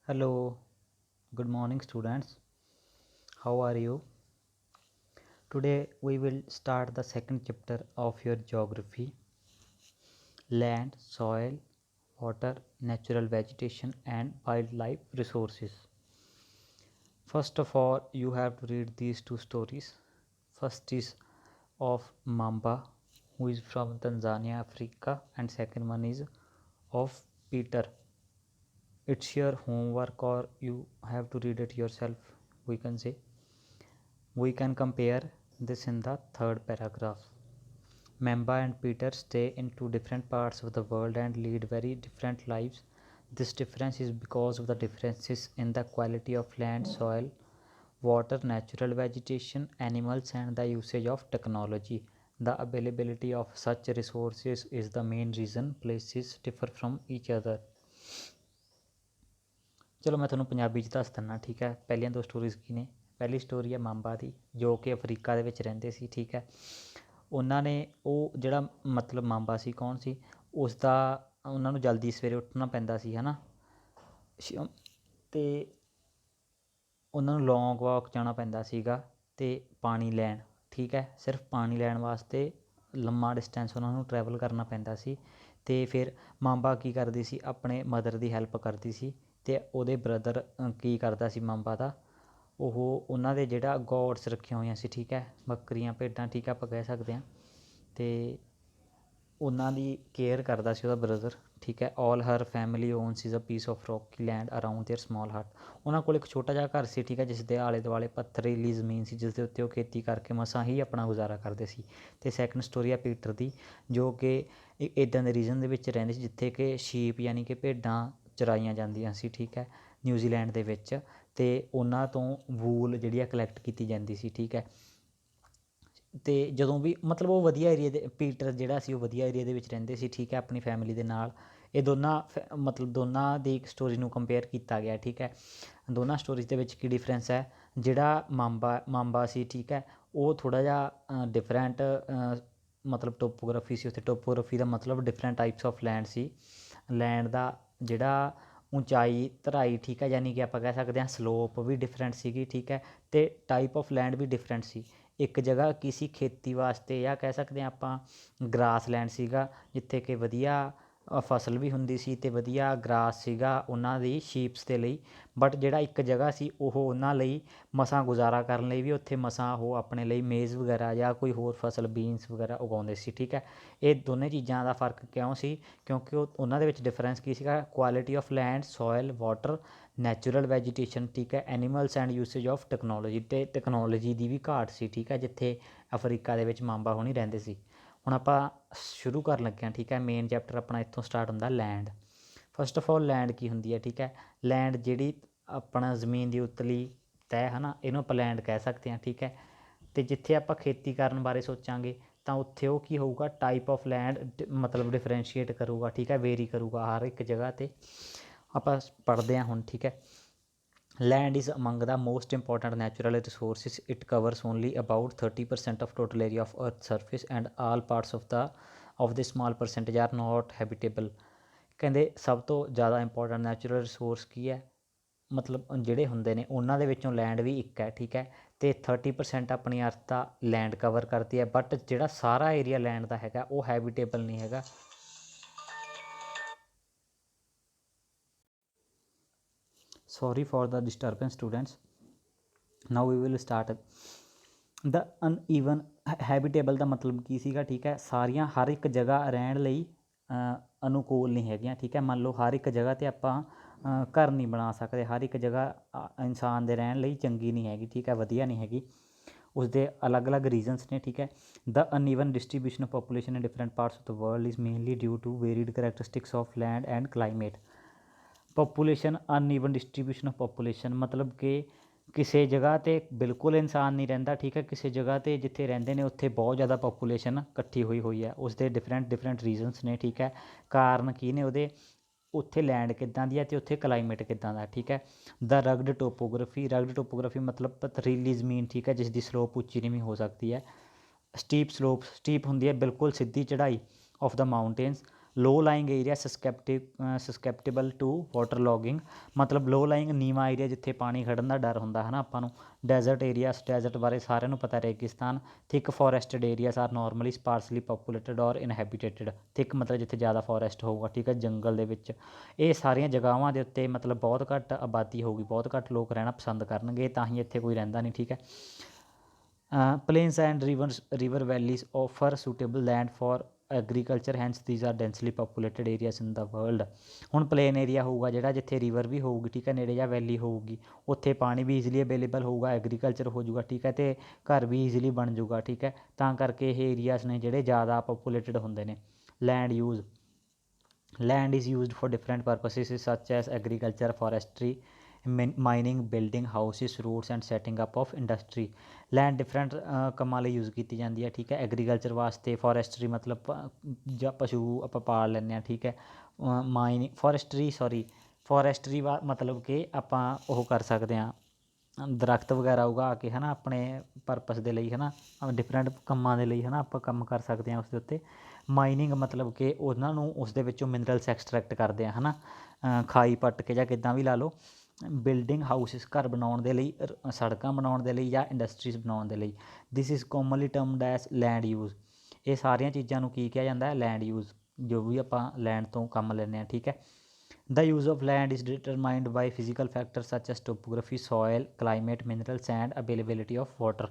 Hello, good morning, students. How are you? Today we will start the second chapter of your geography: land, soil, water, natural vegetation, and wildlife resources. First of all, you have to read these two stories. First is of Mamba, who is from Tanzania, Africa, and second one is of Peter. It's your homework, or you have to read it yourself, we can say. We can compare this in the third paragraph. Mamba and Peter stay in two different parts of the world and lead very different lives. This difference is because of the differences in the quality of land, soil, water, natural vegetation, animals, and the usage of technology. The availability of such resources is the main reason places differ from each other. ਚਲੋ ਮੈਂ ਤੁਹਾਨੂੰ ਪੰਜਾਬੀ 'ਚ ਦੱਸ ਦਿੰਦਾ, ਠੀਕ ਹੈ। ਪਹਿਲੀਆਂ ਦੋ ਸਟੋਰੀਜ਼ ਕੀ ਨੇ? ਪਹਿਲੀ ਸਟੋਰੀ ਹੈ ਮਾਂਬਾ ਦੀ, ਜੋ ਕਿ ਅਫਰੀਕਾ ਦੇ ਵਿੱਚ ਰਹਿੰਦੇ ਸੀ, ਠੀਕ ਹੈ। ਉਹਨਾਂ ਨੇ ਉਹ ਜਿਹੜਾ ਮਤਲਬ ਮਾਂਬਾ ਸੀ, ਕੌਣ ਸੀ ਉਸ ਦਾ, ਉਹਨਾਂ ਨੂੰ ਜਲਦੀ ਸਵੇਰੇ ਉੱਠਣਾ ਪੈਂਦਾ ਸੀ, ਹੈ ਨਾ। ਅਤੇ ਉਹਨਾਂ ਨੂੰ ਲੌਂਗ ਵਾਕ ਜਾਣਾ ਪੈਂਦਾ ਸੀਗਾ ਅਤੇ ਪਾਣੀ ਲੈਣ, ਠੀਕ ਹੈ। ਸਿਰਫ ਪਾਣੀ ਲੈਣ ਵਾਸਤੇ ਲੰਮਾ ਡਿਸਟੈਂਸ ਉਹਨਾਂ ਨੂੰ ਟਰੈਵਲ ਕਰਨਾ ਪੈਂਦਾ ਸੀ। ਅਤੇ ਫਿਰ ਮਾਂਬਾ ਕੀ ਕਰਦੀ ਸੀ, ਆਪਣੇ ਮਦਰ ਦੀ ਹੈਲਪ ਕਰਦੀ ਸੀ। ਅਤੇ ਉਹਦੇ ਬ੍ਰਦਰ ਕੀ ਕਰਦਾ ਸੀ ਮਾਂਬਾ ਦਾ, ਉਹ ਉਹਨਾਂ ਦੇ ਜਿਹੜਾ ਗੋਡਸ ਰੱਖੀਆਂ ਹੋਈਆਂ ਸੀ, ਠੀਕ ਹੈ, ਬੱਕਰੀਆਂ ਭੇਡਾਂ, ਠੀਕ ਹੈ, ਆਪਾਂ ਕਹਿ ਸਕਦੇ ਹਾਂ। ਅਤੇ ਉਹਨਾਂ ਦੀ ਕੇਅਰ ਕਰਦਾ ਸੀ ਉਹਦਾ ਬ੍ਰਦਰ, ਠੀਕ ਹੈ। All her family owns is a piece of rocky land around their small hut. ਉਹਨਾਂ ਕੋਲ ਇੱਕ ਛੋਟਾ ਜਿਹਾ ਘਰ ਸੀ, ਠੀਕ ਹੈ, ਜਿਸ ਦੇ ਆਲੇ ਦੁਆਲੇ ਪੱਥਰੀਲੀ ਜ਼ਮੀਨ ਸੀ, ਜਿਸ ਦੇ ਉੱਤੇ ਉਹ ਖੇਤੀ ਕਰਕੇ ਮਸਾਂ ਹੀ ਆਪਣਾ ਗੁਜ਼ਾਰਾ ਕਰਦੇ ਸੀ। ਅਤੇ ਸੈਕਿੰਡ ਸਟੋਰੀ ਆ ਪੀਟਰ ਦੀ, ਜੋ ਕਿ ਇੱਦਾਂ ਦੇ ਰੀਜਨ ਦੇ ਵਿੱਚ ਰਹਿੰਦੇ ਸੀ ਜਿੱਥੇ ਕਿ ਸ਼ੀਪ ਯਾਨੀ ਕਿ ਭੇਡਾਂ ਚਰਾਈਆਂ ਜਾਂਦੀਆਂ ਸੀ, ਠੀਕ ਹੈ, ਨਿਊਜ਼ੀਲੈਂਡ ਦੇ ਵਿੱਚ। ਅਤੇ ਉਹਨਾਂ ਤੋਂ ਵੂਲ ਜਿਹੜੀ ਆ ਕਲੈਕਟ ਕੀਤੀ ਜਾਂਦੀ ਸੀ, ਠੀਕ ਹੈ। ਅਤੇ ਜਦੋਂ ਵੀ ਮਤਲਬ ਉਹ ਵਧੀਆ ਏਰੀਏ ਦੇ, ਪੀਟਰ ਜਿਹੜਾ ਸੀ ਉਹ ਵਧੀਆ ਏਰੀਏ ਦੇ ਵਿੱਚ ਰਹਿੰਦੇ ਸੀ, ਠੀਕ ਹੈ, ਆਪਣੀ ਫੈਮਿਲੀ ਦੇ ਨਾਲ। ਇਹ ਦੋਨਾਂ ਦੀ ਸਟੋਰੀ ਨੂੰ ਕੰਪੇਅਰ ਕੀਤਾ ਗਿਆ, ਠੀਕ ਹੈ। ਦੋਨਾਂ ਸਟੋਰੀਜ਼ ਦੇ ਵਿੱਚ ਕੀ ਡਿਫਰੈਂਸ ਹੈ? ਜਿਹੜਾ ਮਾਂਬਾ ਸੀ, ਠੀਕ ਹੈ, ਉਹ ਥੋੜ੍ਹਾ ਜਿਹਾ ਡਿਫਰੈਂਟ ਮਤਲਬ ਟੋਪੋਗ੍ਰਾਫੀ ਸੀ ਉੱਥੇ। ਟੋਪੋਗ੍ਰਾਫੀ ਦਾ ਮਤਲਬ ਡਿਫਰੈਂਟ ਟਾਈਪਸ ਆਫ ਲੈਂਡ ਸੀ। ਲੈਂਡ ਦਾ ਜਿਹੜਾ ਉਚਾਈ ਧਰਾਈ, ਠੀਕ ਹੈ, ਯਾਨੀ ਕਿ ਆਪਾਂ ਕਹਿ ਸਕਦੇ ਹਾਂ ਸਲੋਪ ਵੀ ਡਿਫਰੈਂਟ ਸੀਗੀ, ਠੀਕ ਹੈ। ਅਤੇ ਟਾਈਪ ਆਫ ਲੈਂਡ ਵੀ ਡਿਫਰੈਂਟ ਸੀ। ਇੱਕ ਜਗ੍ਹਾ ਕੀ ਸੀ ਖੇਤੀ ਵਾਸਤੇ, ਜਾਂ ਕਹਿ ਸਕਦੇ ਹਾਂ ਆਪਾਂ ਗਰਾਸ ਲੈਂਡ ਸੀਗਾ, ਜਿੱਥੇ ਕਿ ਵਧੀਆ ਫਸਲ ਵੀ ਹੁੰਦੀ ਸੀ ਅਤੇ ਵਧੀਆ ਗਰਾਸ ਸੀਗਾ ਉਹਨਾਂ ਦੀ ਸ਼ੀਪਸ ਦੇ ਲਈ। ਬਟ ਜਿਹੜਾ ਇੱਕ ਜਗ੍ਹਾ ਸੀ ਉਹ ਉਹਨਾਂ ਲਈ ਮਸਾਂ ਗੁਜ਼ਾਰਾ ਕਰਨ ਲਈ ਵੀ ਉੱਥੇ ਮਸਾਂ ਉਹ ਆਪਣੇ ਲਈ ਮੇਜ਼ ਵਗੈਰਾ ਜਾਂ ਕੋਈ ਹੋਰ ਫਸਲ ਬੀਨਸ ਵਗੈਰਾ ਉਗਾਉਂਦੇ ਸੀ, ਠੀਕ ਹੈ। ਇਹ ਦੋਨੇ ਚੀਜ਼ਾਂ ਦਾ ਫ਼ਰਕ ਕਿਉਂ ਸੀ? ਕਿਉਂਕਿ ਉਹਨਾਂ ਦੇ ਵਿੱਚ ਡਿਫਰੈਂਸ ਕੀ ਸੀਗਾ? Quality of land, soil, water, natural vegetation, ਠੀਕ ਹੈ, animals and usage of technology. ਅਤੇ ਟੈਕਨੋਲੋਜੀ ਦੀ ਵੀ ਘਾਟ ਸੀ, ਠੀਕ ਹੈ, ਜਿੱਥੇ ਅਫਰੀਕਾ ਦੇ ਵਿੱਚ ਮਾਂਬਾ ਹੋਣੀ ਰਹਿੰਦੇ ਸੀ। ਹੁਣ ਆਪਾਂ ਸ਼ੁਰੂ ਕਰਨ ਲੱਗੇ ਹਾਂ, ਠੀਕ ਹੈ। ਮੇਨ ਚੈਪਟਰ ਆਪਣਾ ਇੱਥੋਂ ਸਟਾਰਟ ਹੁੰਦਾ land. First of all land ਕੀ ਹੁੰਦੀ ਹੈ, ਠੀਕ ਹੈ। ਲੈਂਡ ਜਿਹੜੀ ਆਪਣਾ ਜ਼ਮੀਨ ਦੀ ਉਤਲੀ ਤਹਿ ਹੈ ਨਾ, ਇਹਨੂੰ ਆਪਾਂ ਲੈਂਡ ਕਹਿ ਸਕਦੇ ਹਾਂ, ਠੀਕ ਹੈ। ਅਤੇ ਜਿੱਥੇ ਆਪਾਂ ਖੇਤੀ ਕਰਨ ਬਾਰੇ ਸੋਚਾਂਗੇ ਤਾਂ ਉੱਥੇ ਉਹ ਕੀ ਹੋਊਗਾ? ਟਾਈਪ ਆਫ ਲੈਂਡ ਮਤਲਬ ਡਿਫਰੈਂਸ਼ੀਏਟ ਕਰੂਗਾ, ਠੀਕ ਹੈ, ਵੇਰੀ ਕਰੂਗਾ ਹਰ ਇੱਕ ਜਗ੍ਹਾ 'ਤੇ। ਆਪਾਂ ਪੜ੍ਹਦੇ ਹਾਂ ਹੁਣ, ਠੀਕ ਹੈ। Land is among the most important natural resources. It covers only about 30% of total area of Earth's surface, and all parts of the small percentage are not habitable. ਕਹਿੰਦੇ ਸਭ ਤੋਂ ਜ਼ਿਆਦਾ ਇੰਪੋਰਟੈਂਟ ਨੈਚੁਰਲ ਰਿਸੋਰਸ ਕੀ ਹੈ? ਮਤਲਬ ਜਿਹੜੇ ਹੁੰਦੇ ਨੇ ਉਹਨਾਂ ਦੇ ਵਿੱਚੋਂ ਲੈਂਡ ਵੀ ਇੱਕ ਹੈ, ਠੀਕ ਹੈ। ਅਤੇ 30% ਆਪਣੀ ਅਰਥ ਦਾ ਲੈਂਡ ਕਵਰ ਕਰਦੀ ਹੈ, ਬਟ ਜਿਹੜਾ ਸਾਰਾ ਏਰੀਆ ਲੈਂਡ ਦਾ ਹੈਗਾ ਉਹ ਹੈਬਿਟੇਬਲ ਨਹੀਂ ਹੈਗਾ। Sorry for the disturbance, students. Now we will start. The uneven habitable ਦਾ ਮਤਲਬ ਕੀ ਸੀਗਾ, ਠੀਕ ਹੈ। ਸਾਰੀਆਂ ਹਰ ਇੱਕ ਜਗ੍ਹਾ ਰਹਿਣ ਲਈ ਅਨੁਕੂਲ ਨਹੀਂ ਹੈਗੀਆਂ, ਠੀਕ ਹੈ। ਮੰਨ ਲਓ ਹਰ ਇੱਕ ਜਗ੍ਹਾ 'ਤੇ ਆਪਾਂ ਘਰ ਨਹੀਂ ਬਣਾ ਸਕਦੇ, ਹਰ ਇੱਕ ਜਗ੍ਹਾ ਇਨਸਾਨ ਦੇ ਰਹਿਣ ਲਈ ਚੰਗੀ ਨਹੀਂ ਹੈਗੀ, ਠੀਕ ਹੈ, ਵਧੀਆ ਨਹੀਂ ਹੈਗੀ। ਉਸਦੇ ਅਲੱਗ ਅਲੱਗ ਰੀਜ਼ਨਸ ਨੇ, ਠੀਕ ਹੈ। The uneven distribution of population in different parts of the world is mainly due to varied characteristics of land and climate. Population uneven distribution of population ਮਤਲਬ ਕਿ ਕਿਸੇ ਜਗ੍ਹਾ 'ਤੇ ਬਿਲਕੁਲ ਇਨਸਾਨ ਨਹੀਂ ਰਹਿੰਦਾ, ਠੀਕ ਹੈ। ਕਿਸੇ ਜਗ੍ਹਾ 'ਤੇ ਜਿੱਥੇ ਰਹਿੰਦੇ ਨੇ ਉੱਥੇ ਬਹੁਤ ਜ਼ਿਆਦਾ ਪਾਪੂਲੇਸ਼ਨ ਇਕੱਠੀ ਹੋਈ ਹੈ। ਉਸਦੇ ਡਿਫਰੈਂਟ ਰੀਜ਼ਨਸ ਨੇ, ਠੀਕ ਹੈ। ਕਾਰਨ ਕੀ ਨੇ ਉਹਦੇ? ਉੱਥੇ ਲੈਂਡ ਕਿੱਦਾਂ ਦੀ ਹੈ ਅਤੇ ਉੱਥੇ ਕਲਾਈਮੇਟ ਕਿੱਦਾਂ ਦਾ, ਠੀਕ ਹੈ। ਦ ਰਗਡ ਟੋਪੋਗ੍ਰਾਫੀ ਮਤਲਬ ਪਥਰੀਲੀ ਜ਼ਮੀਨ, ਠੀਕ ਹੈ, ਜਿਸ ਦੀ ਸਲੋਪ ਉੱਚੀ ਨੀਵੀਂ ਹੋ ਸਕਦੀ ਹੈ। ਸਟੀਪ ਹੁੰਦੀ ਹੈ ਬਿਲਕੁਲ ਸਿੱਧੀ ਚੜ੍ਹਾਈ of the mountains. Low lying area susceptible to water logging, ਮਤਲਬ ਲੋ ਲਾਇੰਗ ਨੀਵਾਂ ਏਰੀਆ ਜਿੱਥੇ ਪਾਣੀ ਖੜਨ ਦਾ ਡਰ ਹੁੰਦਾ ਹੈ ਨਾ ਆਪਾਂ ਨੂੰ। ਡੈਜ਼ਰਟ ਏਰੀਆਸ, ਡੈਜ਼ਰਟ ਬਾਰੇ ਸਾਰਿਆਂ ਨੂੰ ਪਤਾ, ਰੇਗਿਸਤਾਨ। Thick ਫੋਰੈਸਟਡ areas R normally ਸਪਾਰਸਲੀ populated ਔਰ ਇਨਹੈਬੀਟੇਟਡ। ਥਿਕ ਮਤਲਬ ਜਿੱਥੇ ਜ਼ਿਆਦਾ ਫੋਰੈਸਟ ਹੋਊਗਾ, ਠੀਕ ਹੈ, ਜੰਗਲ ਦੇ ਵਿੱਚ। ਇਹ ਸਾਰੀਆਂ ਜਗ੍ਹਾਵਾਂ ਦੇ ਉੱਤੇ ਮਤਲਬ ਬਹੁਤ ਘੱਟ ਆਬਾਦੀ ਹੋਊਗੀ, ਬਹੁਤ ਘੱਟ ਲੋਕ ਰਹਿਣਾ ਪਸੰਦ ਕਰਨਗੇ, ਤਾਂ ਹੀ ਇੱਥੇ ਕੋਈ ਰਹਿੰਦਾ ਨਹੀਂ, ਠੀਕ ਹੈ। plains and river valleys offer suitable land for agriculture, hence these are densely populated areas in the world। ਹੁਣ ਪਲੇਨ ਏਰੀਆ ਹੋਊਗਾ ਜਿਹੜਾ, ਜਿੱਥੇ ਰਿਵਰ ਵੀ ਹੋਊਗੀ, ਠੀਕ ਹੈ, ਨੇੜੇ ਜਾਂ ਵੈਲੀ ਹੋਊਗੀ, ਉੱਥੇ ਪਾਣੀ ਵੀ ਈਜ਼ੀਲੀ ਅਵੇਲੇਬਲ ਹੋਊਗਾ, ਐਗਰੀਕਲਚਰ ਹੋ ਜਾਊਗਾ, ਠੀਕ ਹੈ, ਅਤੇ ਘਰ ਵੀ ਈਜ਼ੀਲੀ ਬਣ ਜਾਊਗਾ, ਠੀਕ ਹੈ। ਤਾਂ ਕਰਕੇ ਇਹ ਏਰੀਆਜ਼ ਨੇ ਜਿਹੜੇ ਜ਼ਿਆਦਾ ਪੋਪੂਲੇਟਡ ਹੁੰਦੇ ਨੇ। Land use, land is used for different purposes such as agriculture, forestry, mining, building houses, roots and setting up of industry. Land different ਕੰਮਾਂ ਲਈ ਯੂਜ਼ ਕੀਤੀ ਜਾਂਦੀ ਹੈ, ਠੀਕ ਹੈ। ਐਗਰੀਕਲਚਰ ਵਾਸਤੇ, ਫੋਰੈਸਟਰੀ ਮਤਲਬ ਜਾਂ ਪਸ਼ੂ ਆਪਾਂ ਪਾਲ ਲੈਂਦੇ ਹਾਂ, ਠੀਕ ਹੈ। ਫੋਰੈਸਟਰੀ ਮਤਲਬ ਕਿ ਆਪਾਂ ਉਹ ਕਰ ਸਕਦੇ ਹਾਂ, ਦਰਖਤ ਵਗੈਰਾ ਉਗਾ ਕੇ, ਹੈ ਨਾ, ਆਪਣੇ ਪਰਪਸ ਦੇ ਲਈ, ਹੈ ਨਾ, ਡਿਫਰੈਂਟ ਕੰਮਾਂ ਦੇ ਲਈ, ਹੈ ਨਾ, ਆਪਾਂ ਕੰਮ ਕਰ ਸਕਦੇ ਹਾਂ ਉਸ ਦੇ ਉੱਤੇ। ਮਾਈਨਿੰਗ ਮਤਲਬ ਕਿ ਉਹਨਾਂ ਨੂੰ ਉਸ ਦੇ ਵਿੱਚੋਂ ਮਿਨਰਲਸ ਐਕਸਟਰੈਕਟ ਕਰਦੇ ਆ, ਹੈ ਨਾ, ਖਾਈ ਪੱਟ ਕੇ ਜਾਂ ਕਿੱਦਾਂ ਵੀ ਲਾ ਲਓ। ਬਿਲਡਿੰਗ ਹਾਊਸਿਸ, ਘਰ ਬਣਾਉਣ ਦੇ ਲਈ, ਸੜਕਾਂ ਬਣਾਉਣ ਦੇ ਲਈ, ਜਾਂ ਇੰਡਸਟਰੀਜ਼ ਬਣਾਉਣ ਦੇ ਲਈ। This is commonly termed as land use. ਇਹ ਸਾਰੀਆਂ ਚੀਜ਼ਾਂ ਨੂੰ ਕੀ ਕਿਹਾ ਜਾਂਦਾ ਹੈ? ਲੈਂਡ ਯੂਜ਼, ਜੋ ਵੀ ਆਪਾਂ ਲੈਂਡ ਤੋਂ ਕੰਮ ਲੈਂਦੇ ਹਾਂ, ਠੀਕ ਹੈ। The use of land is determined by physical factors such as topography, soil, climate, minerals and availability of water।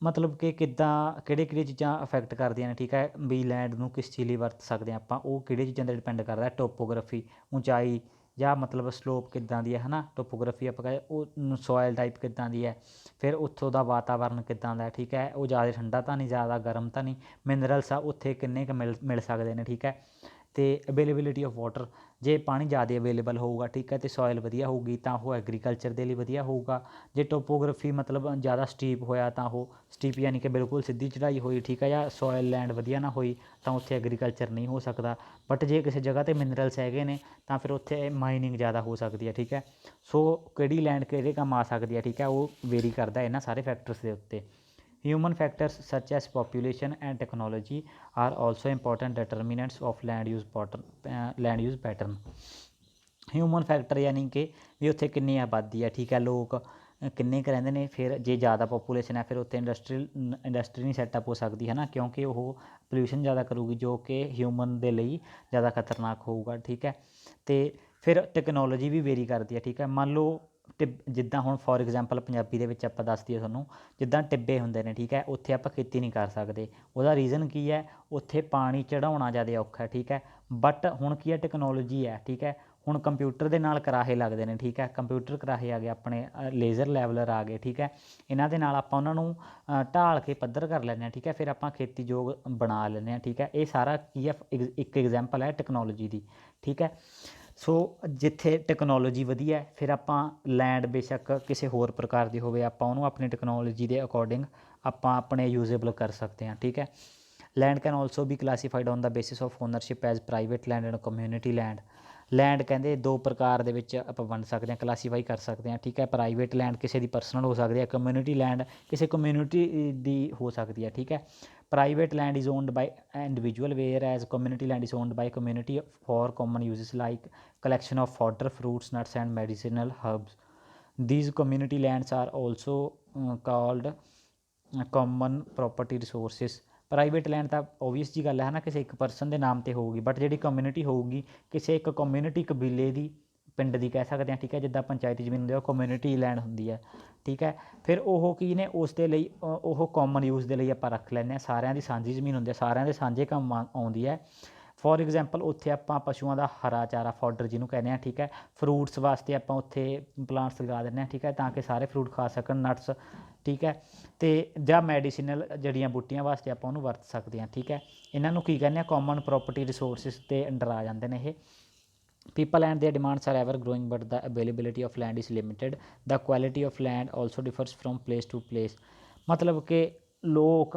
ਮਤਲਬ ਕਿ ਕਿੱਦਾਂ, ਕਿਹੜੀਆਂ ਚੀਜ਼ਾਂ ਅਫੈਕਟ ਕਰਦੀਆਂ ਨੇ, ਠੀਕ ਹੈ, ਵੀ ਲੈਂਡ ਨੂੰ ਕਿਸ ਚੀਜ਼ ਲਈ ਵਰਤ ਸਕਦੇ ਹਾਂ ਆਪਾਂ, ਉਹ ਕਿਹੜੀਆਂ ਚੀਜ਼ਾਂ 'ਤੇ ਡਿਪੈਂਡ ਕਰਦਾ। ਟੋਪੋਗ੍ਰਾਫੀ, ਉਚਾਈ ਜਾਂ ਮਤਲਬ ਸਲੋਪ ਕਿੱਦਾਂ ਦੀ ਹੈ, ਹੈ ਨਾ, ਟੋਪੋਗ੍ਰਾਫੀ ਆਪਾਂ ਕਹਿੰਦੇ, ਉਹ ਸੋਇਲ ਟਾਈਪ ਕਿੱਦਾਂ ਦੀ ਹੈ। ਫਿਰ ਉੱਥੋਂ ਦਾ ਵਾਤਾਵਰਨ ਕਿੱਦਾਂ ਦਾ, ਠੀਕ ਹੈ, ਉਹ ਜ਼ਿਆਦਾ ਠੰਡਾ ਤਾਂ ਨਹੀਂ, ਜ਼ਿਆਦਾ ਗਰਮ ਤਾਂ ਨਹੀਂ। ਮਿਨਰਲਸ ਆ ਉੱਥੇ ਕਿੰਨੇ ਕੁ ਮਿਲ ਸਕਦੇ ਨੇ, ਠੀਕ ਹੈ। ਅਤੇ ਅਵੇਲੇਬਿਲਿਟੀ ਆਫ ਵਾਟਰ, ਜੇ ਪਾਣੀ ਜ਼ਿਆਦਾ ਅਵੇਲੇਬਲ ਹੋਊਗਾ, ਠੀਕ ਹੈ, ਅਤੇ ਸੋਇਲ ਵਧੀਆ ਹੋਊਗੀ ਤਾਂ ਉਹ ਐਗਰੀਕਲਚਰ ਦੇ ਲਈ ਵਧੀਆ ਹੋਊਗਾ। ਜੇ ਟੋਪੋਗ੍ਰਾਫੀ ਮਤਲਬ ਜ਼ਿਆਦਾ ਸਟੀਪ ਹੋਇਆ ਤਾਂ ਉਹ ਸਟੀਪ ਯਾਨੀ ਕਿ ਬਿਲਕੁਲ ਸਿੱਧੀ ਚੜ੍ਹਾਈ ਹੋਈ, ਠੀਕ ਹੈ, ਜਾਂ ਸੋਇਲ ਲੈਂਡ ਵਧੀਆ ਨਾ ਹੋਈ ਤਾਂ ਉੱਥੇ ਐਗਰੀਕਲਚਰ ਨਹੀਂ ਹੋ ਸਕਦਾ। ਬਟ ਜੇ ਕਿਸੇ ਜਗ੍ਹਾ 'ਤੇ ਮਿਨਰਲਸ ਹੈਗੇ ਨੇ ਤਾਂ ਫਿਰ ਉੱਥੇ ਮਾਈਨਿੰਗ ਜ਼ਿਆਦਾ ਹੋ ਸਕਦੀ ਹੈ, ਠੀਕ ਹੈ। ਸੋ ਕਿਹੜੀ ਲੈਂਡ ਕਿਹੜੇ ਕੰਮ ਆ ਸਕਦੀ ਹੈ, ਠੀਕ ਹੈ, ਉਹ ਵੇਰੀ ਕਰਦਾ ਇਹਨਾਂ ਸਾਰੇ ਫੈਕਟਰਸ ਦੇ ਉੱਤੇ। Human factors such as population and technology are also important determinants of land use pattern। Human factor ਯਾਨੀ ਕਿ ਵੀ ਉੱਥੇ ਕਿੰਨੀ ਆਬਾਦੀ ਹੈ, ਠੀਕ ਹੈ, ਲੋਕ ਕਿੰਨੇ ਕੁ ਰਹਿੰਦੇ ਨੇ। ਫਿਰ ਜੇ ਜ਼ਿਆਦਾ ਪੋਪੂਲੇਸ਼ਨ ਹੈ ਫਿਰ ਉੱਥੇ ਇੰਡਸਟਰੀ ਨਹੀਂ ਸੈਟਅਪ ਹੋ ਸਕਦੀ, ਹੈ ਨਾ, ਕਿਉਂਕਿ ਉਹ ਪੋਲਿਊਸ਼ਨ ਜ਼ਿਆਦਾ ਕਰੂਗੀ ਜੋ ਕਿ ਹਿਊਮਨ ਦੇ ਲਈ ਜ਼ਿਆਦਾ ਖਤਰਨਾਕ ਹੋਊਗਾ, ਠੀਕ ਹੈ। ਅਤੇ ਫਿਰ ਟੈਕਨੋਲੋਜੀ ਵੀ ਵੇਰੀ ਕਰਦੀ ਹੈ, ਠੀਕ ਹੈ। ਮੰਨ ਲਓ ਜਿੱਦਾਂ ਹੁਣ ਫੋਰ ਐਗਜ਼ਾਮਪਲ ਪੰਜਾਬੀ ਦੇ ਵਿੱਚ ਆਪਾਂ ਦੱਸ ਦਈਏ ਤੁਹਾਨੂੰ, ਜਿੱਦਾਂ ਟਿੱਬੇ ਹੁੰਦੇ ਨੇ, ਠੀਕ ਹੈ, ਉੱਥੇ ਆਪਾਂ ਖੇਤੀ ਨਹੀਂ ਕਰ ਸਕਦੇ। ਉਹਦਾ ਰੀਜ਼ਨ ਕੀ ਹੈ? ਉੱਥੇ ਪਾਣੀ ਚੜ੍ਹਾਉਣਾ ਜ਼ਿਆਦਾ ਔਖਾ, ਠੀਕ ਹੈ। ਬਟ ਹੁਣ ਕੀ ਹੈ? ਟੈਕਨੋਲੋਜੀ ਹੈ, ਠੀਕ ਹੈ। ਹੁਣ ਕੰਪਿਊਟਰ ਦੇ ਨਾਲ ਕਰਾਹੇ ਲੱਗਦੇ ਨੇ, ਠੀਕ ਹੈ, ਕੰਪਿਊਟਰ ਕਰਾਹੇ ਆ ਗਏ ਆਪਣੇ, ਲੇਜ਼ਰ ਲੈਵਲਰ ਆ ਗਏ, ਠੀਕ ਹੈ। ਇਹਨਾਂ ਦੇ ਨਾਲ ਆਪਾਂ ਉਹਨਾਂ ਨੂੰ ਢਾਲ ਕੇ ਪੱਧਰ ਕਰ ਲੈਂਦੇ ਹਾਂ, ਠੀਕ ਹੈ, ਫਿਰ ਆਪਾਂ ਖੇਤੀਯੋਗ ਬਣਾ ਲੈਂਦੇ ਹਾਂ, ਠੀਕ ਹੈ। ਇਹ ਸਾਰਾ ਕੀ ਹੈ? ਇੱਕ ਐਗਜ਼ਾਮਪਲ ਹੈ ਟੈਕਨੋਲੋਜੀ ਦੀ, ਠੀਕ ਹੈ। ਸੋ ਜਿੱਥੇ ਟੈਕਨੋਲੋਜੀ ਵਧੀਆ ਫਿਰ ਆਪਾਂ ਲੈਂਡ ਬੇਸ਼ੱਕ ਕਿਸੇ ਹੋਰ ਪ੍ਰਕਾਰ ਦੀ ਹੋਵੇ, ਆਪਾਂ ਉਹਨੂੰ ਆਪਣੀ ਟੈਕਨੋਲੋਜੀ ਦੇ ਅਕੋਰਡਿੰਗ ਆਪਾਂ ਆਪਣੇ ਯੂਜ਼ੇਬਲ ਕਰ ਸਕਦੇ ਹਾਂ, ਠੀਕ ਹੈ। Land can also B classified on the basis of ownership as private land and community land. Land ਕਹਿੰਦੇ ਦੋ ਪ੍ਰਕਾਰ ਦੇ ਵਿੱਚ ਆਪਾਂ ਵੰਡ ਸਕਦੇ ਹਾਂ, ਕਲਾਸੀਫਾਈ ਕਰ ਸਕਦੇ ਹਾਂ, ਠੀਕ ਹੈ। ਪ੍ਰਾਈਵੇਟ ਲੈਂਡ ਕਿਸੇ ਦੀ ਪਰਸਨਲ ਹੋ ਸਕਦੀ ਹੈ, ਕਮਿਊਨਿਟੀ ਲੈਂਡ ਕਿਸੇ ਕਮਿਊਨਿਟੀ ਦੀ ਹੋ ਸਕਦੀ ਹੈ, ਠੀਕ ਹੈ। Private land is owned by individual whereas community land is owned by community for common uses like collection of fodder, fruits, nuts and medicinal herbs। These community lands are also called common property resources। Private land ਤਾਂ obvious ਜੀ ਗੱਲ ਹੈ ਨਾ, ਕਿਸੇ ਇੱਕ person ਦੇ ਨਾਮ 'ਤੇ ਹੋਊਗੀ, ਬਟ ਜਿਹੜੀ ਕਮਿਊਨਿਟੀ ਹੋਊਗੀ ਕਿਸੇ ਇੱਕ ਕਮਿਊਨਿਟੀ ਕਬੀਲੇ ਦੀ, ਪਿੰਡ ਦੀ ਕਹਿ ਸਕਦੇ ਹਾਂ, ਠੀਕ ਹੈ। ਜਿੱਦਾਂ ਪੰਚਾਇਤੀ ਜ਼ਮੀਨ ਹੁੰਦੀ ਹੈ ਉਹ ਕਮਿਊਨਿਟੀ ਲੈਂਡ ਹੁੰਦੀ ਹੈ, ਠੀਕ ਹੈ। ਫਿਰ ਉਹ ਕੀ ਨੇ? ਉਸ ਦੇ ਲਈ ਉਹ ਕਾਮਨ ਯੂਜ਼ ਦੇ ਲਈ ਆਪਾਂ ਰੱਖ ਲੈਂਦੇ ਹਾਂ, ਸਾਰਿਆਂ ਦੀ ਸਾਂਝੀ ਜ਼ਮੀਨ ਹੁੰਦੀ ਹੈ, ਸਾਰਿਆਂ ਦੇ ਸਾਂਝੇ ਕੰਮ ਆਉਂਦੀ ਹੈ। ਫੋਰ ਐਗਜ਼ਾਮਪਲ ਉੱਥੇ ਆਪਾਂ ਪਸ਼ੂਆਂ ਦਾ ਹਰਾ ਚਾਰਾ, ਫੋਡਰ ਜਿਹਨੂੰ ਕਹਿੰਦੇ ਹਾਂ, ਠੀਕ ਹੈ। ਫਰੂਟਸ ਵਾਸਤੇ ਆਪਾਂ ਉੱਥੇ ਪਲਾਂਟਸ ਲਗਾ ਦਿੰਦੇ ਹਾਂ, ਠੀਕ ਹੈ, ਤਾਂ ਕਿ ਸਾਰੇ ਫਰੂਟ ਖਾ ਸਕਣ, ਨਟਸ, ਠੀਕ ਹੈ। ਅਤੇ ਜਾਂ ਮੈਡੀਸਿਨਲ ਜੜੀਆਂ ਬੂਟੀਆਂ ਵਾਸਤੇ ਆਪਾਂ ਉਹਨੂੰ ਵਰਤ ਸਕਦੇ ਹਾਂ, ਠੀਕ ਹੈ। ਇਹਨਾਂ ਨੂੰ ਕੀ ਕਹਿੰਦੇ ਆ? ਕਾਮਨ ਪ੍ਰੋਪਰਟੀ ਰਿਸੋਰਸਿਸ ਦੇ ਅੰਡਰ ਆ ਜਾਂਦੇ ਨੇ ਇਹ। people and their demands are ever growing but the availability of land is limited। the quality of land also differs from place to place। ਮਤਲਬ ਕਿ ਲੋਕ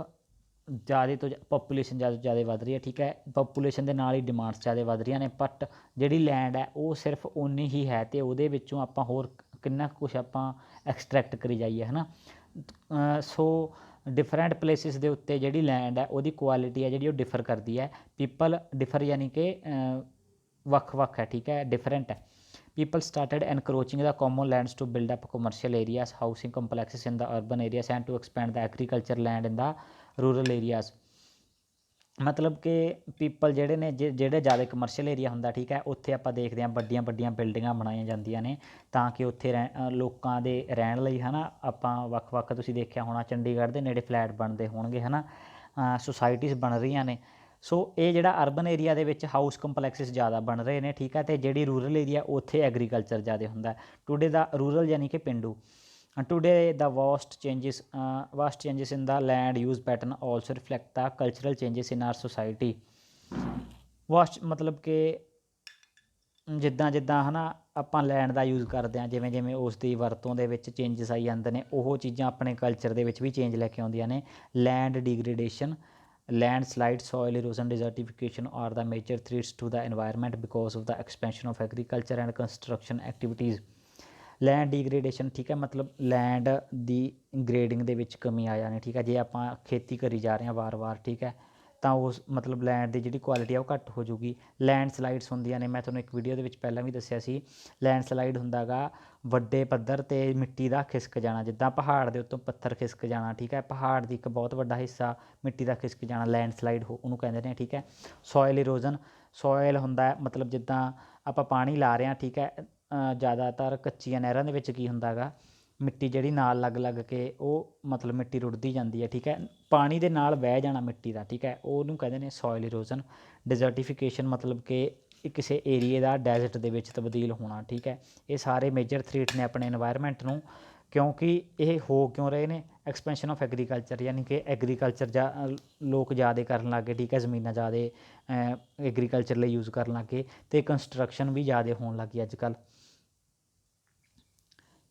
ਜ਼ਿਆਦਾ ਤੋਂ ਪਾਪੂਲੇਸ਼ਨ ਜ਼ਿਆਦਾ ਤੋਂ ਜ਼ਿਆਦਾ ਵੱਧ ਰਹੀ ਹੈ, ਠੀਕ ਹੈ। ਪਾਪੂਲੇਸ਼ਨ ਦੇ ਨਾਲ ਹੀ ਡਿਮਾਂਡਸ ਜ਼ਿਆਦਾ ਵੱਧ ਰਹੀਆਂ ਨੇ, ਬਟ ਜਿਹੜੀ ਲੈਂਡ ਹੈ ਉਹ ਸਿਰਫ ਓਨੀ ਹੀ ਹੈ ਅਤੇ ਉਹਦੇ ਵਿੱਚੋਂ ਆਪਾਂ ਹੋਰ ਕਿੰਨਾ ਕੁਛ ਆਪਾਂ ਐਕਸਟਰੈਕਟ ਕਰੀ ਜਾਈਏ, ਹੈ ਨਾ। ਸੋ ਡਿਫਰੈਂਟ ਪਲੇਸਿਸ ਦੇ ਉੱਤੇ ਜਿਹੜੀ ਲੈਂਡ ਹੈ ਉਹਦੀ ਕੁਆਲਿਟੀ ਹੈ ਜਿਹੜੀ ਉਹ ਡਿਫਰ ਕਰਦੀ ਹੈ। ਪੀਪਲ ਡਿਫਰ ਯਾਨੀ ਕਿ ਵੱਖ-ਵੱਖ ਹੈ, ਠੀਕ ਹੈ, ਡਿਫਰੈਂਟ ਹੈ। People started encroaching the common lands to build up commercial areas, housing complexes in the urban areas and to expand the agriculture land in the rural areas। ਮਤਲਬ ਕਿ ਪੀਪਲ ਜਿਹੜੇ ਨੇ ਜਿਹੜੇ ਜ਼ਿਆਦਾ ਕਮਰਸ਼ੀਅਲ ਏਰੀਆ ਹੁੰਦਾ, ਠੀਕ ਹੈ, ਉੱਥੇ ਆਪਾਂ ਦੇਖਦੇ ਹਾਂ ਵੱਡੀਆਂ ਵੱਡੀਆਂ ਬਿਲਡਿੰਗਾਂ ਬਣਾਈਆਂ ਜਾਂਦੀਆਂ ਨੇ ਤਾਂ ਕਿ ਉੱਥੇ ਲੋਕਾਂ ਦੇ ਰਹਿਣ ਲਈ ਹੈ ਨਾ। ਆਪਾਂ ਵੱਖ-ਵੱਖ ਤੁਸੀਂ ਦੇਖਿਆ ਹੋਣਾ ਚੰਡੀਗੜ੍ਹ ਦੇ ਨੇੜੇ ਫਲੈਟ ਬਣਦੇ ਹੋਣਗੇ ਹੈ ਨਾ, ਸੁਸਾਇਟੀਜ਼ ਬਣ ਰਹੀਆਂ ਨੇ। ਸੋ ਇਹ ਜਿਹੜਾ ਅਰਬਨ ਏਰੀਆ ਦੇ ਵਿੱਚ ਹਾਊਸ ਕੰਪਲੈਕਸਿਸ ਜ਼ਿਆਦਾ ਬਣ ਰਹੇ ਨੇ, ਠੀਕ ਹੈ, ਅਤੇ ਜਿਹੜੀ ਰੂਰਲ ਏਰੀਆ ਉੱਥੇ ਐਗਰੀਕਲਚਰ ਜ਼ਿਆਦਾ ਹੁੰਦਾ। ਟੂਡੇ ਦਾ ਰੂਰਲ ਯਾਨੀ ਕਿ ਪੇਂਡੂ। Today the vast changes in the land use pattern also reflect the cultural changes in our society। Vast ਮਤਲਬ ਕਿ ਜਿੱਦਾਂ ਜਿੱਦਾਂ ਹੈ ਨਾ ਆਪਾਂ ਲੈਂਡ ਦਾ ਯੂਜ਼ ਕਰਦੇ ਹਾਂ, ਜਿਵੇਂ ਜਿਵੇਂ ਉਸ ਦੀ ਵਰਤੋਂ ਦੇ ਵਿੱਚ ਚੇਂਜਸ ਆਈ ਜਾਂਦੇ ਨੇ, ਉਹ ਚੀਜ਼ਾਂ ਆਪਣੇ ਕਲਚਰ ਦੇ ਵਿੱਚ ਵੀ ਚੇਂਜ ਲੈ ਕੇ ਆਉਂਦੀਆਂ ਨੇ। Land degradation, landslide, soil erosion, desertification are the major threats to the environment because of the expansion of agriculture and construction activities। Land degradation, ਠੀਕ ਹੈ, ਮਤਲਬ ਲੈਂਡ ਦੀ ਗ੍ਰੇਡਿੰਗ ਦੇ ਵਿੱਚ ਕਮੀ ਆ ਜਾਣੀ, ਠੀਕ ਹੈ। ਜੇ ਆਪਾਂ ਖੇਤੀ ਕਰੀ ਜਾ ਰਹੇ ਹਾਂ ਵਾਰ-ਵਾਰ, ਠੀਕ ਹੈ, ਤਾਂ ਉਸ ਮਤਲਬ ਲੈਂਡ ਦੀ ਜਿਹੜੀ ਕੁਆਲਿਟੀ ਆ ਉਹ ਘੱਟ ਹੋ ਜੂਗੀ। ਲੈਂਡਸਲਾਈਡਸ ਹੁੰਦੀਆਂ ਨੇ, ਮੈਂ ਤੁਹਾਨੂੰ ਇੱਕ ਵੀਡੀਓ ਦੇ ਵਿੱਚ ਪਹਿਲਾਂ ਵੀ ਦੱਸਿਆ ਸੀ। ਲੈਂਡਸਲਾਈਡ ਹੁੰਦਾ ਗਾ ਵੱਡੇ ਪੱਧਰ 'ਤੇ ਮਿੱਟੀ ਦਾ ਖਿਸਕ ਜਾਣਾ, ਜਿੱਦਾਂ ਪਹਾੜ ਦੇ ਉੱਤੋਂ ਪੱਥਰ ਖਿਸਕ ਜਾਣਾ, ਠੀਕ ਹੈ, ਪਹਾੜ ਦੀ ਇੱਕ ਬਹੁਤ ਵੱਡਾ ਹਿੱਸਾ ਮਿੱਟੀ ਦਾ ਖਿਸਕ ਜਾਣਾ, ਲੈਂਡਸਲਾਈਡ ਉਹਨੂੰ ਕਹਿੰਦੇ ਨੇ, ਠੀਕ ਹੈ। ਸੋਇਲ ਇਰੋਜ਼ਨ, ਸੋਇਲ ਹੁੰਦਾ ਮਤਲਬ ਜਿੱਦਾਂ ਆਪਾਂ ਪਾਣੀ ਲਾ ਰਹੇ ਹਾਂ, ਠੀਕ ਹੈ, ਜ਼ਿਆਦਾਤਰ ਕੱਚੀਆਂ ਨਹਿਰਾਂ ਦੇ ਵਿੱਚ ਕੀ ਹੁੰਦਾ ਗਾ, ਮਿੱਟੀ ਜਿਹੜੀ ਨਾਲ ਲੱਗ ਲੱਗ ਕੇ ਉਹ ਮਤਲਬ ਮਿੱਟੀ ਰੁੜਦੀ ਜਾਂਦੀ ਹੈ, ਠੀਕ ਹੈ, ਪਾਣੀ ਦੇ ਨਾਲ ਵਹਿ ਜਾਣਾ ਮਿੱਟੀ ਦਾ, ਠੀਕ ਹੈ, ਉਹਨੂੰ ਕਹਿੰਦੇ ਨੇ ਸੋਇਲ ਇਰੋਜ਼ਨ। ਡਿਜ਼ਰਟੀਫਿਕੇਸ਼ਨ ਮਤਲਬ ਕਿ ਕਿਸੇ ਏਰੀਏ ਦਾ ਡੈਜ਼ਰਟ ਦੇ ਵਿੱਚ ਤਬਦੀਲ ਹੋਣਾ, ਠੀਕ ਹੈ। ਇਹ ਸਾਰੇ ਮੇਜਰ ਥ੍ਰੀਟ ਨੇ ਆਪਣੇ ਐਨਵਾਇਰਮੈਂਟ ਨੂੰ। ਕਿਉਂਕਿ ਇਹ ਹੋ ਕਿਉਂ ਰਹੇ ਨੇ? ਐਕਸਪੈਂਸ਼ਨ ਆਫ ਐਗਰੀਕਲਚਰ, ਯਾਨੀ ਕਿ ਐਗਰੀਕਲਚਰ ਲੋਕ ਜ਼ਿਆਦਾ ਕਰਨ ਲੱਗ ਗਏ, ਠੀਕ ਹੈ, ਜ਼ਮੀਨਾਂ ਜ਼ਿਆਦਾ ਐਗਰੀਕਲਚਰ ਲਈ ਯੂਜ਼ ਕਰਨ ਲੱਗ ਗਏ, ਅਤੇ ਕੰਸਟਰਕਸ਼ਨ ਵੀ ਜ਼ਿਆਦਾ ਹੋਣ ਲੱਗ ਗਈ ਅੱਜ ਕੱਲ੍ਹ।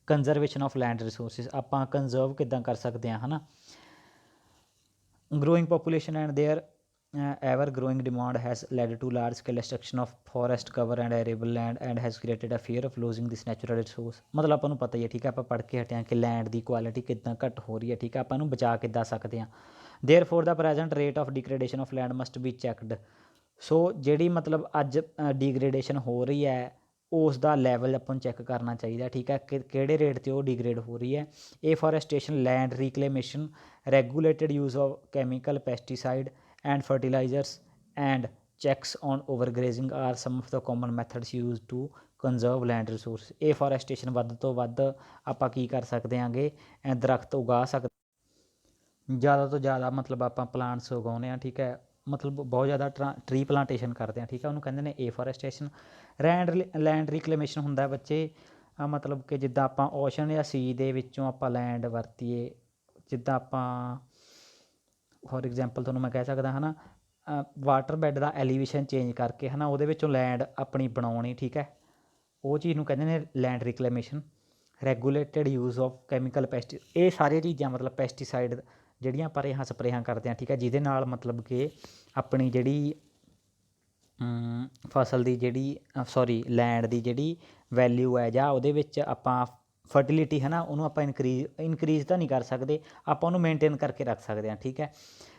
ਕੰਜ਼ਰਵੇਸ਼ਨ ਆਫ ਲੈਂਡ ਰਿਸੋਰਸਿਸ, ਆਪਾਂ ਕੰਜ਼ਰਵ ਕਿੱਦਾਂ ਕਰ ਸਕਦੇ ਹਾਂ ਹੈ ਨਾ। Growing population and there ever growing demand has led to large scale destruction of forest cover and arable land and has created a fear of losing this natural resource। ਮਤਲਬ ਆਪਾਂ ਨੂੰ ਪਤਾ ਹੀ ਹੈ, ਠੀਕ ਹੈ, ਆਪਾਂ ਪੜ੍ਹ ਕੇ ਹਟਿਆ ਕਿ ਲੈਂਡ ਦੀ ਕੁਆਲਿਟੀ ਕਿੱਦਾਂ ਘੱਟ ਹੋ ਰਹੀ ਹੈ, ਠੀਕ ਹੈ, ਆਪਾਂ ਨੂੰ ਬਚਾ ਕਿੱਦਾਂ ਸਕਦੇ ਹਾਂ। therefore the present rate of degradation of land must be checked। ਸੋ ਜਿਹੜੀ ਮਤਲਬ ਅੱਜ ਡੀਗ੍ਰੇਡੇਸ਼ਨ ਹੋ ਰਹੀ ਹੈ ਉਸ ਦਾ ਲੈਵਲ ਆਪਾਂ ਨੂੰ ਚੈੱਕ ਕਰਨਾ ਚਾਹੀਦਾ, ਠੀਕ ਹੈ, ਕਿ ਕਿਹੜੇ ਰੇਟ 'ਤੇ ਉਹ ਡੀਗ੍ਰੇਡ ਹੋ ਰਹੀ ਹੈ। Afforestation, land reclamation, regulated use of chemical, pesticide and fertilizers and checks on overgrazing are some of the common methods used to conserve land resource। Afforestation ਵੱਧ ਤੋਂ ਵੱਧ ਆਪਾਂ ਕੀ ਕਰ ਸਕਦੇ ਹਾਂਗੇ, ਦਰਖਤ ਉਗਾ ਸਕਦੇ, ਜ਼ਿਆਦਾ ਤੋਂ ਜ਼ਿਆਦਾ ਮਤਲਬ ਆਪਾਂ ਪਲਾਂਟਸ ਉਗਾਉਂਦੇ ਹਾਂ, ਠੀਕ ਹੈ, ਮਤਲਬ ਬਹੁਤ ਜ਼ਿਆਦਾ ਟਰੀ ਪਲਾਂਟੇਸ਼ਨ ਕਰਦੇ ਹਾਂ, ਠੀਕ ਹੈ, ਉਹਨੂੰ ਕਹਿੰਦੇ ਨੇ ਏਫੋਰੈਸਟੇਸ਼ਨ। ਲੈਂਡ ਰੀਕਲੇਮੇਸ਼ਨ ਹੁੰਦਾ ਬੱਚੇ ਮਤਲਬ ਕਿ ਜਿੱਦਾਂ ਆਪਾਂ ਓਸ਼ਨ ਜਾਂ ਸੀ ਦੇ ਵਿੱਚੋਂ ਆਪਾਂ ਲੈਂਡ ਵਰਤੀਏ, ਜਿੱਦਾਂ ਆਪਾਂ ਫੋਰ ਐਗਜ਼ਾਮਪਲ ਤੁਹਾਨੂੰ ਮੈਂ ਕਹਿ ਸਕਦਾ ਹੈ ਨਾ, ਵਾਟਰ ਬੈੱਡ ਦਾ ਐਲੀਵੇਸ਼ਨ ਚੇਂਜ ਕਰਕੇ ਹੈ ਨਾ, ਉਹਦੇ ਵਿੱਚੋਂ ਲੈਂਡ ਆਪਣੀ ਬਣਾਉਣੀ, ਠੀਕ ਹੈ, ਉਹ ਚੀਜ਼ ਨੂੰ ਕਹਿੰਦੇ ਨੇ land reclamation. Regulated use of chemical ਇਹ ਸਾਰੀਆਂ ਚੀਜ਼ਾਂ ਮਤਲਬ ਪੈਸਟੀਸਾਈਡ ਜਿਹੜੀਆਂ ਆਪਾਂ ਰੇਹਾਂ ਸਪਰੇਹਾਂ ਕਰਦੇ ਹਾਂ, ਠੀਕ ਹੈ, ਜਿਹਦੇ ਨਾਲ ਮਤਲਬ ਕਿ ਆਪਣੀ ਜਿਹੜੀ ਫਸਲ ਦੀ ਜਿਹੜੀ ਲੈਂਡ ਦੀ ਜਿਹੜੀ ਵੈਲਿਊ ਹੈ ਜਾਂ ਉਹਦੇ ਵਿੱਚ ਆਪਾਂ ਫਰਟੀਲਿਟੀ ਹੈ ਨਾ, ਉਹਨੂੰ ਆਪਾਂ ਇਨਕਰੀਜ਼ ਤਾਂ ਨਹੀਂ ਕਰ ਸਕਦੇ, ਆਪਾਂ ਉਹਨੂੰ ਮੇਨਟੇਨ ਕਰਕੇ ਰੱਖ ਸਕਦੇ ਹਾਂ, ਠੀਕ ਹੈ।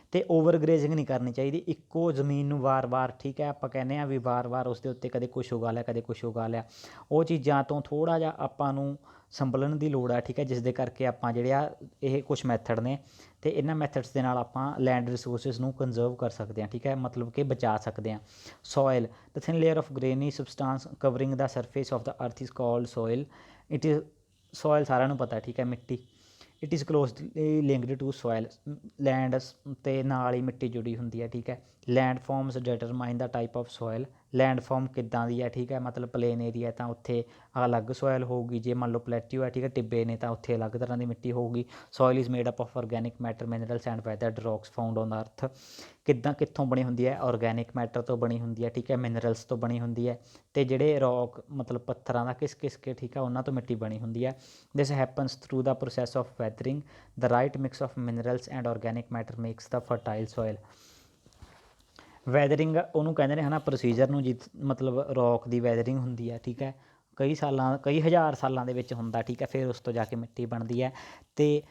ਅਤੇ ਓਵਰਗ੍ਰੇਜ਼ਿੰਗ ਨਹੀਂ ਕਰਨੀ ਚਾਹੀਦੀ ਇੱਕੋ ਜ਼ਮੀਨ ਨੂੰ ਵਾਰ-ਵਾਰ, ਠੀਕ ਹੈ, ਆਪਾਂ ਕਹਿੰਦੇ ਹਾਂ ਵੀ ਵਾਰ-ਵਾਰ ਉਸ ਦੇ ਉੱਤੇ ਕਦੇ ਕੁਛ ਉਗਾ ਲਿਆ, ਕਦੇ ਕੁਛ ਉਗਾ ਲਿਆ, ਉਹ ਚੀਜ਼ਾਂ ਤੋਂ ਥੋੜ੍ਹਾ ਜਿਹਾ ਆਪਾਂ ਨੂੰ ਸੰਭਲਣ ਦੀ ਲੋੜ ਹੈ, ਠੀਕ ਹੈ, ਜਿਸ ਦੇ ਕਰਕੇ ਆਪਾਂ ਜਿਹੜੇ ਆ ਇਹ ਕੁਛ ਮੈਥਡ ਨੇ ਅਤੇ ਇਹਨਾਂ ਮੈਥਡਸ ਦੇ ਨਾਲ ਆਪਾਂ ਲੈਂਡ ਰਿਸੋਰਸਿਸ ਨੂੰ ਕੰਜ਼ਰਵ ਕਰ ਸਕਦੇ ਹਾਂ, ਠੀਕ ਹੈ, ਮਤਲਬ ਕਿ ਬਚਾ ਸਕਦੇ ਹਾਂ। Soil, the thin layer of grainy substance covering the surface of the earth is called soil. It is soil ਸਾਰਿਆਂ ਨੂੰ ਪਤਾ, ਠੀਕ ਹੈ, ਮਿੱਟੀ। It is closely linked to soil, land ਅਤੇ ਨਾਲ ਹੀ ਮਿੱਟੀ ਜੁੜੀ ਹੁੰਦੀ ਹੈ, ਠੀਕ ਹੈ। Land forms determine the type of soil, land form ਕਿੱਦਾਂ ਦੀ ਹੈ, ਠੀਕ ਹੈ, ਮਤਲਬ ਪਲੇਨ ਏਰੀਆ ਤਾਂ ਉੱਥੇ ਅਲੱਗ ਸੋਇਲ ਹੋਊਗੀ, ਜੇ ਮੰਨ ਲਓ ਪਲੈਟਿਊ ਹੈ, ਠੀਕ ਹੈ, ਟਿੱਬੇ ਨੇ ਤਾਂ ਉੱਥੇ ਅਲੱਗ ਤਰ੍ਹਾਂ ਦੀ ਮਿੱਟੀ ਹੋਊਗੀ। Soil is made up of organic matter, minerals and weathered rocks found on the earth. ਕਿੱਥੋਂ ਬਣੀ ਹੁੰਦੀ ਹੈ? ਔਰਗੈਨਿਕ ਮੈਟਰ ਤੋਂ ਬਣੀ ਹੁੰਦੀ ਹੈ, ਠੀਕ ਹੈ, ਮਿਨਰਲਸ ਤੋਂ ਬਣੀ ਹੁੰਦੀ ਹੈ, ਅਤੇ ਜਿਹੜੇ ਰੌਕ ਮਤਲਬ ਪੱਥਰਾਂ ਦਾ ਘਿਸ ਕੇ, ਠੀਕ ਹੈ, ਉਹਨਾਂ ਤੋਂ ਮਿੱਟੀ ਬਣੀ ਹੁੰਦੀ ਹੈ। This happens through the process of weathering, the right mix of minerals and organic matter makes the fertile soil. Weathering ਉਹਨੂੰ ਕਹਿੰਦੇ ਨੇ ਹੈ ਨਾ ਪ੍ਰੋਸੀਜਰ ਨੂੰ, ਮਤਲਬ ਰੌਕ ਦੀ ਵੈਦਰਿੰਗ ਹੁੰਦੀ ਹੈ, ਠੀਕ ਹੈ, ਕਈ ਹਜ਼ਾਰ ਸਾਲਾਂ ਦੇ ਵਿੱਚ ਹੁੰਦਾ, ਠੀਕ ਹੈ, ਫਿਰ ਉਸ ਤੋਂ ਜਾ ਕੇ ਮਿੱਟੀ ਬਣਦੀ ਹੈ। ਅਤੇ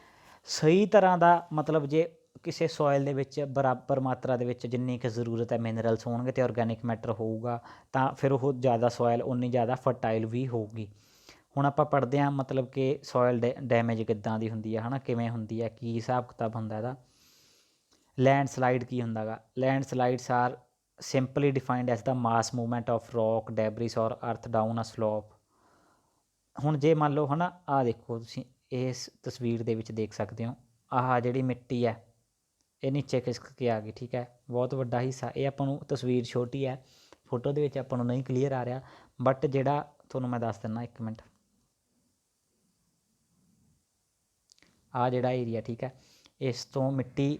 ਸਹੀ ਤਰ੍ਹਾਂ ਦਾ ਮਤਲਬ ਜੇ ਕਿਸੇ ਸੋਇਲ ਦੇ ਵਿੱਚ ਬਰਾਬਰ ਮਾਤਰਾ ਦੇ ਵਿੱਚ ਜਿੰਨੀ ਕੁ ਜ਼ਰੂਰਤ ਹੈ ਮਿਨਰਲਸ ਹੋਣਗੇ ਅਤੇ ਔਰਗੈਨਿਕ ਮੈਟਰ ਹੋਊਗਾ ਤਾਂ ਫਿਰ ਉਹ ਜ਼ਿਆਦਾ ਸੋਇਲ ਉਨੀ ਜ਼ਿਆਦਾ ਫਰਟਾਈਲ ਵੀ ਹੋਊਗੀ। ਹੁਣ ਆਪਾਂ ਪੜ੍ਹਦੇ ਹਾਂ ਮਤਲਬ ਕਿ ਸੋਇਲ ਡੈਮੇਜ ਕਿੱਦਾਂ ਦੀ ਹੁੰਦੀ ਹੈ, ਹੈ ਨਾ, ਕਿਵੇਂ ਹੁੰਦੀ ਹੈ, ਕੀ ਹਿਸਾਬ ਕਿਤਾਬ ਹੁੰਦਾ ਇਹਦਾ। ਲੈਂਡਸਲਾਈਡ ਕੀ ਹੁੰਦਾ ਗਾ? Landslides are simply defined as the mass movement of rock, debris or earth down a slope. ਹੁਣ ਜੇ ਮੰਨ ਲਓ ਹੈ ਨਾ, ਆਹ ਦੇਖੋ ਤੁਸੀਂ ਇਸ ਤਸਵੀਰ ਦੇ ਵਿੱਚ ਦੇਖ ਸਕਦੇ ਹੋ, ਆਹ ਜਿਹੜੀ ਮਿੱਟੀ ਹੈ ਇਹ ਨੀਚੇ ਖਿਸਕ ਕੇ ਆ ਗਈ, ਠੀਕ ਹੈ, ਬਹੁਤ ਵੱਡਾ ਹਿੱਸਾ। ਇਹ ਆਪਾਂ ਨੂੰ ਤਸਵੀਰ ਛੋਟੀ ਹੈ, ਫੋਟੋ ਦੇ ਵਿੱਚ ਆਪਾਂ ਨੂੰ ਨਹੀਂ ਕਲੀਅਰ ਆ ਰਿਹਾ, ਬਟ ਜਿਹੜਾ ਤੁਹਾਨੂੰ ਮੈਂ ਦੱਸ ਦਿੰਦਾ, ਇੱਕ ਮਿੰਟ। ਆਹ ਜਿਹੜਾ ਏਰੀਆ, ਠੀਕ ਹੈ, ਇਸ ਤੋਂ ਮਿੱਟੀ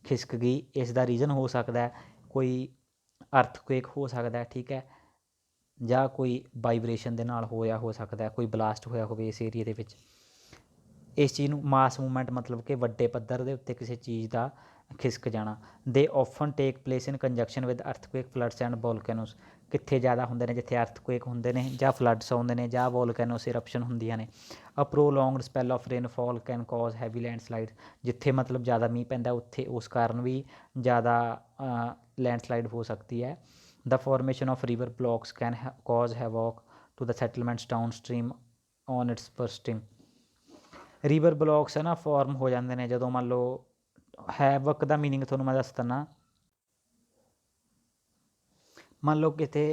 ਖਿਸਕ ਗਈ। ਇਸ ਦਾ ਰੀਜ਼ਨ ਹੋ ਸਕਦਾ ਕੋਈ ਅਰਥਕੁਏਕ ਹੋ ਸਕਦਾ, ਠੀਕ ਹੈ, ਜਾਂ ਕੋਈ ਵਾਈਬ੍ਰੇਸ਼ਨ ਦੇ ਨਾਲ ਹੋਇਆ ਹੋ ਸਕਦਾ, ਕੋਈ ਬਲਾਸਟ ਹੋਇਆ ਹੋਵੇ ਇਸ ਏਰੀਏ ਦੇ ਵਿੱਚ। ਇਸ ਚੀਜ਼ ਨੂੰ ਮਾਸ ਮੂਵਮੈਂਟ ਮਤਲਬ ਕਿ ਵੱਡੇ ਪੱਧਰ ਦੇ ਉੱਤੇ ਕਿਸੇ ਚੀਜ਼ ਦਾ ਖਿਸਕ ਜਾਣਾ। They often take place in conjunction with earthquake, floods and volcanoes. ਕਿੱਥੇ ਜ਼ਿਆਦਾ ਹੁੰਦੇ ਨੇ? ਜਿੱਥੇ ਅਰਥਕੁਏਕ ਹੁੰਦੇ ਨੇ ਜਾਂ ਫਲੱਡਸ ਆਉਂਦੇ ਨੇ ਜਾਂ ਵੋਲਕੈਨੋਸ ਇਰਪਸ਼ਨ ਹੁੰਦੀਆਂ ਨੇ। A prolonged spell of rainfall can cause heavy landslide. ਜਿੱਥੇ ਮਤਲਬ ਜ਼ਿਆਦਾ ਮੀਂਹ ਪੈਂਦਾ ਉੱਥੇ ਉਸ ਕਾਰਨ ਵੀ ਜ਼ਿਆਦਾ ਲੈਂਡਸਲਾਈਡ ਹੋ ਸਕਦੀ ਹੈ। The formation of river blocks can cause havoc to the settlements downstream on its bursting. River blocks ਹੈ ਨਾ ਫਾਰਮ ਹੋ ਜਾਂਦੇ ਨੇ ਜਦੋਂ ਮੰਨ ਲਓ, ਹੈਵਕ ਦਾ ਮੀਨਿੰਗ ਤੁਹਾਨੂੰ ਮੈਂ ਦੱਸ ਦਿੰਦਾ। ਮੰਨ ਲਓ ਕਿਤੇ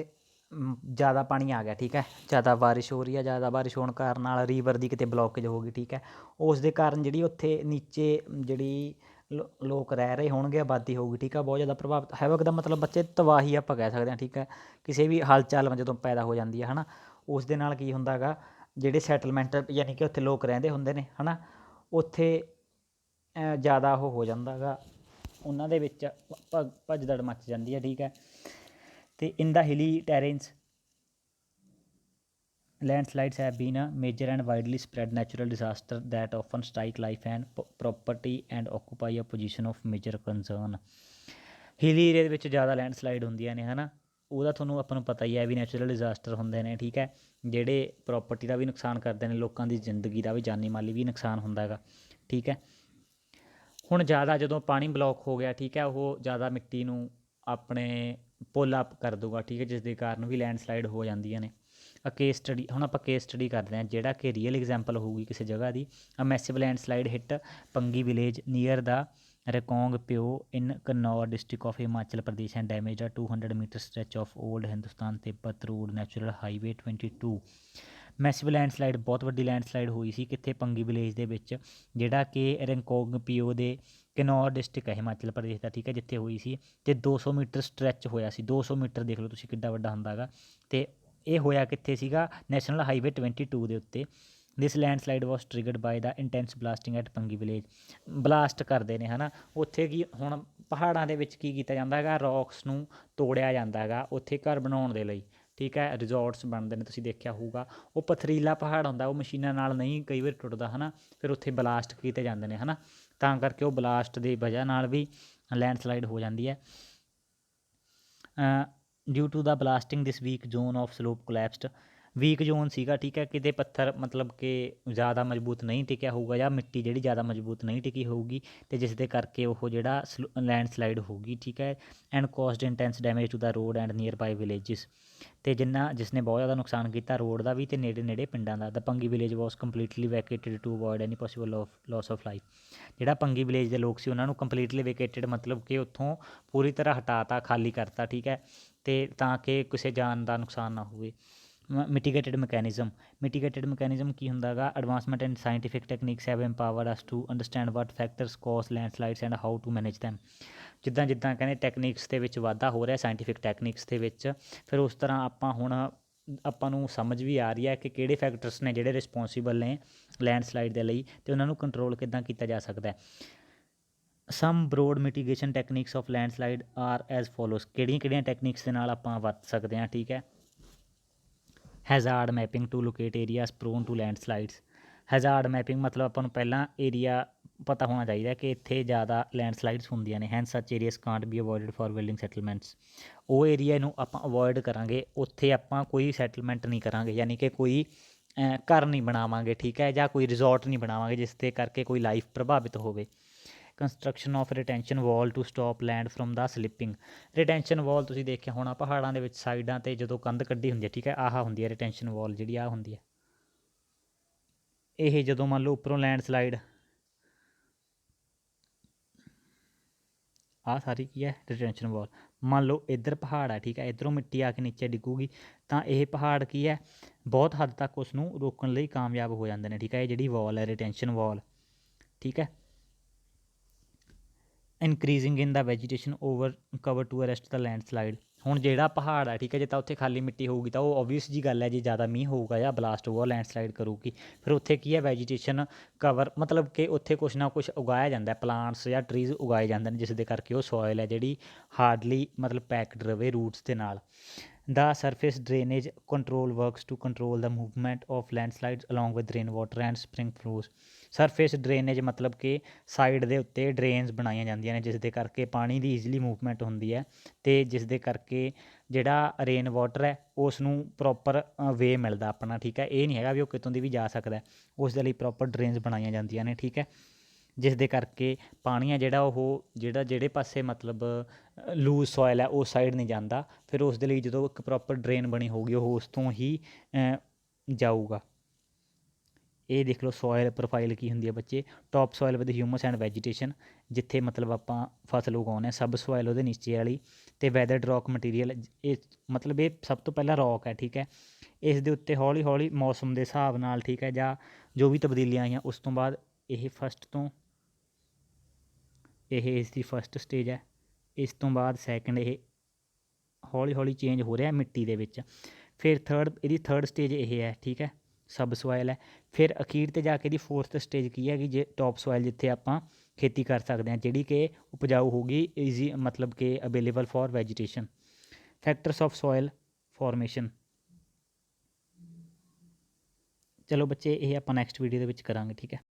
ਜ਼ਿਆਦਾ ਪਾਣੀ ਆ ਗਿਆ, ਠੀਕ ਹੈ, ਜ਼ਿਆਦਾ ਬਾਰਿਸ਼ ਹੋ ਰਹੀ ਹੈ, ਜ਼ਿਆਦਾ ਬਾਰਿਸ਼ ਹੋਣ ਕਾਰਨ ਨਾਲ ਰੀਵਰ ਦੀ ਕਿਤੇ ਬਲੋਕੇਜ ਹੋ ਗਈ, ਠੀਕ ਹੈ, ਉਸ ਦੇ ਕਾਰਨ ਜਿਹੜੀ ਉੱਥੇ ਨੀਚੇ ਜਿਹੜੀ ਲੋਕ ਰਹਿ ਰਹੇ ਹੋਣਗੇ, ਆਬਾਦੀ ਹੋਊਗੀ, ਠੀਕ ਹੈ, ਬਹੁਤ ਜ਼ਿਆਦਾ ਪ੍ਰਭਾਵਿਤ। ਹੈਵਕ ਦਾ ਮਤਲਬ ਬੱਚੇ ਤਬਾਹੀ ਆਪਾਂ ਕਹਿ ਸਕਦੇ ਹਾਂ, ਠੀਕ ਹੈ, ਕਿਸੇ ਵੀ ਹਲਚਲ ਜਦੋਂ ਪੈਦਾ ਹੋ ਜਾਂਦੀ ਹੈ, ਹੈ ਨਾ, ਉਸ ਦੇ ਨਾਲ ਕੀ ਹੁੰਦਾ ਹੈਗਾ, ਜਿਹੜੇ ਸੈਟਲਮੈਂਟ ਯਾਨੀ ਕਿ ਉੱਥੇ ਲੋਕ ਰਹਿੰਦੇ ਹੁੰਦੇ ਨੇ, ਹੈ ਨਾ, ਉੱਥੇ ਜ਼ਿਆਦਾ ਉਹ ਹੋ ਜਾਂਦਾ ਗਾ, ਉਹਨਾਂ ਦੇ ਵਿੱਚ ਭੱਜ ਦੜ ਮੱਚ ਜਾਂਦੀ ਹੈ, ਠੀਕ ਹੈ। ਅਤੇ ਇਨ ਦਾ ਹਿਲੀ ਟੈਰੇਨਸ landslides have been a major and widely spread natural disaster that often strike life and property and occupy a position of major concern। ਹਿਲੀ area ਦੇ ਵਿੱਚ ਜ਼ਿਆਦਾ ਲੈਂਡਸਲਾਈਡ ਹੁੰਦੀਆਂ ਨੇ, ਹੈ ਨਾ, ਉਹਦਾ ਤੁਹਾਨੂੰ ਆਪਾਂ ਨੂੰ ਪਤਾ ਹੀ ਹੈ ਵੀ ਨੈਚੁਰਲ ਡਿਜ਼ਾਸਟਰ ਹੁੰਦੇ ਨੇ, ਠੀਕ ਹੈ, ਜਿਹੜੇ ਪ੍ਰੋਪਰਟੀ ਦਾ ਵੀ ਨੁਕਸਾਨ ਕਰਦੇ ਨੇ, ਲੋਕਾਂ ਦੀ ਜ਼ਿੰਦਗੀ ਦਾ ਵੀ, ਜਾਨੀ ਮਾਲੀ ਵੀ ਨੁਕਸਾਨ ਹੁੰਦਾ ਹੈਗਾ, ਠੀਕ ਹੈ। ਹੁਣ ਜ਼ਿਆਦਾ ਜਦੋਂ ਪਾਣੀ ਬਲੋਕ ਹੋ ਗਿਆ, ਠੀਕ ਹੈ, ਉਹ ਜ਼ਿਆਦਾ ਮਿੱਟੀ ਨੂੰ ਆਪਣੇ ਪੁੱਲ ਅਪ ਕਰ ਦੂਗਾ, ਠੀਕ ਹੈ, ਜਿਸ ਦੇ ਕਾਰਨ ਵੀ ਲੈਂਡਸਲਾਈਡ ਹੋ ਜਾਂਦੀਆਂ ਨੇ। ਕੇਸ ਸਟੱਡੀ, ਹੁਣ ਆਪਾਂ ਕੇਸ ਸਟੱਡੀ ਕਰਦੇ ਹਾਂ ਜਿਹੜਾ ਕਿ ਰੀਅਲ ਐਗਜ਼ਾਮਪਲ ਹੋਊਗੀ ਕਿਸੇ ਜਗ੍ਹਾ ਦੀ। A massive landslide hit Pangi village near the Reckong Peo in Kinnaur district of Himachal Pradesh and damage a 200 metre stretch of old Hindustan Tibet road natural highway 22। Massive landslide, ਬਹੁਤ ਵੱਡੀ ਲੈਂਡਸਲਾਈਡ ਹੋਈ ਸੀ ਕਿੱਥੇ? ਪੰਗੀ ਵਿਲੇਜ ਦੇ ਵਿੱਚ, ਜਿਹੜਾ ਕਿ ਰਕੋਂਗ ਪਿਓ ਦੇ ਕਿਨੌਰ ਡਿਸਟ੍ਰਿਕਟ ਹੈ ਹਿਮਾਚਲ ਪ੍ਰਦੇਸ਼ ਦਾ, ਠੀਕ ਹੈ, ਜਿੱਥੇ ਹੋਈ ਸੀ। ਅਤੇ 200 ਮੀਟਰ ਸਟ੍ਰੈਚ ਹੋਇਆ ਸੀ। 200 ਮੀਟਰ ਦੇਖ ਲਓ ਤੁਸੀਂ ਕਿੱਡਾ ਵੱਡਾ ਹੁੰਦਾ ਹੈਗਾ। ਅਤੇ ਇਹ ਹੋਇਆ ਕਿੱਥੇ ਸੀਗਾ? ਨੈਸ਼ਨਲ ਹਾਈਵੇ 22 ਦੇ ਉੱਤੇ। This landslide was triggered by the intense blasting at Pangi village. Blast ਕਰਦੇ ਨੇ, ਹੈ ਨਾ, ਉੱਥੇ ਕੀ ਹੁਣ ਪਹਾੜਾਂ ਦੇ ਵਿੱਚ ਕੀ ਕੀਤਾ ਜਾਂਦਾ ਹੈਗਾ? ਰੌਕਸ ਨੂੰ ਤੋੜਿਆ ਜਾਂਦਾ ਹੈਗਾ ਉੱਥੇ ਘਰ ਬਣਾਉਣ ਦੇ ਲਈ, ਠੀਕ ਹੈ, ਰਿਜ਼ੋਰਟਸ ਬਣਦੇ ਨੇ, ਤੁਸੀਂ ਦੇਖਿਆ ਹੋਊਗਾ। ਉਹ ਪਥਰੀਲਾ ਪਹਾੜ ਹੁੰਦਾ, ਉਹ ਮਸ਼ੀਨਾਂ ਨਾਲ ਨਹੀਂ ਕਈ ਵਾਰ ਟੁੱਟਦਾ, ਹੈ ਨਾ, ਫਿਰ ਉੱਥੇ ਬਲਾਸਟ ਕੀਤੇ ਜਾਂਦੇ ਨੇ, ਹੈ ਨਾ, ਤਾਂ ਕਰਕੇ ਉਹ ਬਲਾਸਟ ਦੀ ਵਜ੍ਹਾ ਨਾਲ ਵੀ ਲੈਂਡਸਲਾਈਡ ਹੋ ਜਾਂਦੀ ਹੈ। Due to the blasting this weak zone of slope collapsed. Weak zone ਸੀਗਾ, ਠੀਕ ਹੈ, ਕਿਤੇ ਪੱਥਰ ਮਤਲਬ ਕਿ ਜ਼ਿਆਦਾ ਮਜ਼ਬੂਤ ਨਹੀਂ ਟਿਕਿਆ ਹੋਊਗਾ ਜਾਂ ਮਿੱਟੀ ਜਿਹੜੀ ਜ਼ਿਆਦਾ ਮਜ਼ਬੂਤ ਨਹੀਂ ਟਿਕੀ ਹੋਊਗੀ, ਅਤੇ ਜਿਸ ਦੇ ਕਰਕੇ ਉਹ ਜਿਹੜਾ ਲੈਂਡਸਲਾਈਡ ਹੋਊਗੀ, ਠੀਕ ਹੈ, and caused intense damage to the road and nearby villages. ਅਤੇ ਜਿਸਨੇ ਬਹੁਤ ਜ਼ਿਆਦਾ ਨੁਕਸਾਨ ਕੀਤਾ ਰੋਡ ਦਾ ਵੀ ਅਤੇ ਨੇੜੇ ਨੇੜੇ ਪਿੰਡਾਂ ਦਾ। The Pangi village was completely vacated to avoid any possible loss of life. ਜਿਹੜਾ ਪੰਗੀ ਵਿਲੇਜ ਦੇ ਲੋਕ ਸੀ ਉਹਨਾਂ ਨੂੰ ਕੰਪਲੀਟਲੀ ਵੈਕੇਟਡ ਮਤਲਬ ਕਿ ਉੱਥੋਂ ਪੂਰੀ ਤਰ੍ਹਾਂ ਹਟਾਤਾ, ਖਾਲੀ ਕਰਤਾ, ਠੀਕ ਹੈ, ਅਤੇ ਤਾਂ ਕਿ ਕਿਸੇ ਜਾਨ ਦਾ ਨੁਕਸਾਨ ਨਾ ਹੋਵੇ। ਮਿਟੀਗੇਟਡ ਮਕੈਨਿਜ਼ਮ ਕੀ ਹੁੰਦਾ ਹੈਗਾ? Advancement and scientific techniques have empowered us to understand what factors cause landslides and how to manage them. ਜਿੱਦਾਂ ਜਿੱਦਾਂ ਕਹਿੰਦੇ ਟੈਕਨੀਕਸ ਦੇ ਵਿੱਚ ਵਾਧਾ ਹੋ ਰਿਹਾ, ਸਾਇੰਟੀਫਿਕ ਟੈਕਨੀਕਸ ਦੇ ਵਿੱਚ, ਫਿਰ ਉਸ ਤਰ੍ਹਾਂ ਆਪਾਂ ਨੂੰ ਸਮਝ ਵੀ ਆ ਰਹੀ ਹੈ ਕਿ ਕਿਹੜੇ ਫੈਕਟਰਸ ਨੇ ਜਿਹੜੇ ਰਿਸਪੋਂਸੀਬਲ ਨੇ ਲੈਂਡਸਲਾਈਡ ਦੇ ਲਈ, ਅਤੇ ਉਹਨਾਂ ਨੂੰ ਕੰਟਰੋਲ ਕਿੱਦਾਂ ਕੀਤਾ ਜਾ ਸਕਦਾ ਹੈ। Some broad mitigation techniques of landslide are as follows. ਕਿਹੜੀਆਂ ਟੈਕਨੀਕਸ ਦੇ ਨਾਲ ਆਪਾਂ ਵਰਤ ਸਕਦੇ ਹਾਂ, ਠੀਕ ਹੈ। Hazard mapping to locate areas prone to landslides. Hazard mapping ਮਤਲਬ ਆਪਾਂ ਨੂੰ ਪਹਿਲਾਂ ਏਰੀਆ ਪਤਾ ਹੋਣਾ ਚਾਹੀਦਾ ਕਿ ਇੱਥੇ ਜ਼ਿਆਦਾ ਲੈਂਡਸਲਾਈਡਸ ਹੁੰਦੀਆਂ ਨੇ। And such areas can't be avoided for building settlements. ਉਹ ਏਰੀਆ ਨੂੰ ਆਪਾਂ ਅਵੋਇਡ ਕਰਾਂਗੇ, ਉੱਥੇ ਆਪਾਂ ਕੋਈ ਸੈਟਲਮੈਂਟ ਨਹੀਂ ਕਰਾਂਗੇ, ਯਾਨੀ ਕਿ ਕੋਈ ਘਰ ਨਹੀਂ ਬਣਾਵਾਂਗੇ, ਠੀਕ ਹੈ, ਜਾਂ ਕੋਈ ਰਿਜ਼ੋਰਟ ਨਹੀਂ ਬਣਾਵਾਂਗੇ ਜਿਸ ਦੇ ਕਰਕੇ ਕੋਈ ਲਾਈਫ ਪ੍ਰਭਾਵਿਤ ਹੋਵੇ। Construction of retention wall to stop land from the slipping. Retention wall ਤੁਸੀਂ ਦੇਖਿਆ ਹੋਣਾ ਪਹਾੜਾਂ ਦੇ ਵਿੱਚ ਸਾਈਡਾਂ 'ਤੇ ਜਦੋਂ ਕੰਧ ਕੱਢੀ ਹੁੰਦੀ ਹੈ, ਠੀਕ ਹੈ, ਆਹ ਹੁੰਦੀ ਹੈ ਰਿਟੈਂਸ਼ਨ ਵਾਲ, ਜਿਹੜੀ ਆਹ ਹੁੰਦੀ ਹੈ। ਇਹ ਜਦੋਂ ਮੰਨ ਲਓ ਉੱਪਰੋਂ ਲੈਂਡਸਲਾਈਡ, ਆਹ ਸਾਰੀ ਕੀ ਹੈ ਰਿਟੈਂਸ਼ਨ ਵਾਲ, ਮੰਨ ਲਓ ਇੱਧਰ ਪਹਾੜ ਹੈ, ਠੀਕ ਹੈ, ਇੱਧਰੋਂ ਮਿੱਟੀ ਆ ਕੇ ਨੀਚੇ ਡਿੱਗੂਗੀ ਤਾਂ ਇਹ ਪਹਾੜ ਕੀ ਹੈ ਬਹੁਤ ਹੱਦ ਤੱਕ ਉਸ ਨੂੰ ਰੋਕਣ ਲਈ ਕਾਮਯਾਬ ਹੋ ਜਾਂਦੇ ਨੇ, ਠੀਕ ਹੈ। ਇਹ ਜਿਹੜੀ ਵਾਲ ਹੈ ਰਿਟੈਂਸ਼ਨ ਵਾਲ, ਠੀਕ ਹੈ। Increasing in the vegetation over cover to arrest the landslide. ਹੁਣ ਜਿਹੜਾ ਪਹਾੜ ਹੈ, ਠੀਕ ਹੈ, ਜੇ ਤਾਂ ਉੱਥੇ ਖਾਲੀ ਮਿੱਟੀ ਹੋਊਗੀ ਤਾਂ ਉਹ ਓਬਵੀਅਸ ਜੀ ਗੱਲ ਹੈ, ਜੇ ਜ਼ਿਆਦਾ ਮੀਂਹ ਹੋਊਗਾ ਜਾਂ ਬਲਾਸਟ ਹੋਊਗਾ ਲੈਂਡਸਲਾਈਡ ਕਰੂਗੀ। ਫਿਰ ਉੱਥੇ ਕੀ ਹੈ ਵੈਜੀਟੇਸ਼ਨ ਕਵਰ, ਮਤਲਬ ਕਿ ਉੱਥੇ ਕੁਛ ਨਾ ਕੁਛ ਉਗਾਇਆ ਜਾਂਦਾ, ਪਲਾਂਟਸ ਜਾਂ ਟਰੀਜ਼ ਉਗਾਏ ਜਾਂਦੇ ਨੇ, ਜਿਸ ਦੇ ਕਰਕੇ ਉਹ ਸੋਇਲ ਹੈ ਜਿਹੜੀ ਹਾਰਡਲੀ ਮਤਲਬ ਪੈਕਡ ਰਵੇ ਰੂਟਸ ਦੇ ਨਾਲ। The surface drainage control works to control the movement of landslides along with rain water and spring flows. Surface drainage ਮਤਲਬ ਕਿ ਸਾਈਡ ਦੇ ਉੱਤੇ ਡਰੇਨਸ ਬਣਾਈਆਂ ਜਾਂਦੀਆਂ ਨੇ ਜਿਸ ਦੇ ਕਰਕੇ ਪਾਣੀ ਦੀ ਈਜ਼ੀਲੀ ਮੂਵਮੈਂਟ ਹੁੰਦੀ ਹੈ ਅਤੇ ਜਿਸ ਦੇ ਕਰਕੇ ਜਿਹੜਾ ਰੇਨ ਵਾਟਰ ਹੈ ਉਸ ਨੂੰ ਪ੍ਰੋਪਰ ਵੇ ਮਿਲਦਾ ਆਪਣਾ, ਠੀਕ ਹੈ। ਇਹ ਨਹੀਂ ਹੈਗਾ ਵੀ ਉਹ ਕਿਤੋਂ ਦੀ ਵੀ ਜਾ ਸਕਦਾ, ਉਸ ਦੇ ਲਈ ਪ੍ਰੋਪਰ ਡਰੇਨਸ ਬਣਾਈਆਂ ਜਾਂਦੀਆਂ ਨੇ, ਠੀਕ ਹੈ, ਜਿਸ ਦੇ ਕਰਕੇ ਪਾਣੀ ਹੈ ਜਿਹੜਾ ਉਹ ਜਿਹੜੇ ਪਾਸੇ ਮਤਲਬ ਲੂਜ਼ ਸੋਇਲ ਹੈ ਉਸ ਸਾਈਡ ਨਹੀਂ ਜਾਂਦਾ। ਫਿਰ ਉਸ ਦੇ ਲਈ ਜਦੋਂ ਇੱਕ ਪ੍ਰੋਪਰ ਡਰੇਨ ਬਣੀ ਹੋਊਗੀ ਉਹ ਉਸ ਤੋਂ ਹੀ ਜਾਊਗਾ। ਇਹ ਦੇਖ ਲਓ ਸੋਇਲ ਪ੍ਰੋਫਾਈਲ ਕੀ ਹੁੰਦੀ ਹੈ ਬੱਚੇ। Top soil with humus and vegetation, ਜਿੱਥੇ ਮਤਲਬ ਆਪਾਂ ਫਸਲ ਉਗਾਉਂਦੇ ਹਾਂ, ਸਬ ਸੋਇਲ ਉਹਦੇ ਨੀਚੇ ਵਾਲੀ, ਅਤੇ ਵੈਦਰਡ ਰੌਕ ਮਟੀਰੀਅਲ, ਇਹ ਮਤਲਬ ਇਹ ਸਭ ਤੋਂ ਪਹਿਲਾਂ ਰੌਕ ਹੈ, ਠੀਕ ਹੈ। ਇਸ ਦੇ ਉੱਤੇ ਹੌਲੀ ਹੌਲੀ ਮੌਸਮ ਦੇ ਹਿਸਾਬ ਨਾਲ, ਠੀਕ ਹੈ, ਜਾਂ ਜੋ ਵੀ ਤਬਦੀਲੀਆਂ ਆਈਆਂ ਉਸ ਤੋਂ ਬਾਅਦ ਇਹ ਫਸਟ ਤੋਂ ਇਹ ਇਸ ਦੀ ਫਸਟ ਸਟੇਜ ਹੈ, ਇਸ ਤੋਂ ਬਾਅਦ ਸੈਕਿੰਡ ਇਹ ਹੌਲੀ ਹੌਲੀ ਚੇਂਜ ਹੋ ਰਿਹਾ ਮਿੱਟੀ ਦੇ ਵਿੱਚ। ਫਿਰ ਇਹਦੀ ਥਰਡ ਸਟੇਜ ਇਹ ਹੈ, ਠੀਕ ਹੈ, ਸਬ ਸੋਇਲ ਹੈ। ਫਿਰ ਅਖੀਰ 'ਤੇ ਜਾ ਕੇ ਇਹਦੀ ਫੋਰਥ ਸਟੇਜ ਕੀ ਹੈਗੀ ਜੇ ਟੋਪ ਸੋਇਲ, ਜਿੱਥੇ ਆਪਾਂ ਖੇਤੀ ਕਰ ਸਕਦੇ ਹਾਂ, ਜਿਹੜੀ ਕਿ ਉਪਜਾਊ ਹੋਊਗੀ, ਈਜ਼ੀ ਮਤਲਬ ਕਿ available for vegetation. Factors of soil formation. ਚਲੋ ਬੱਚੇ ਇਹ ਆਪਾਂ ਨੈਕਸਟ ਵੀਡੀਓ ਦੇ ਵਿੱਚ ਕਰਾਂਗੇ, ਠੀਕ ਹੈ।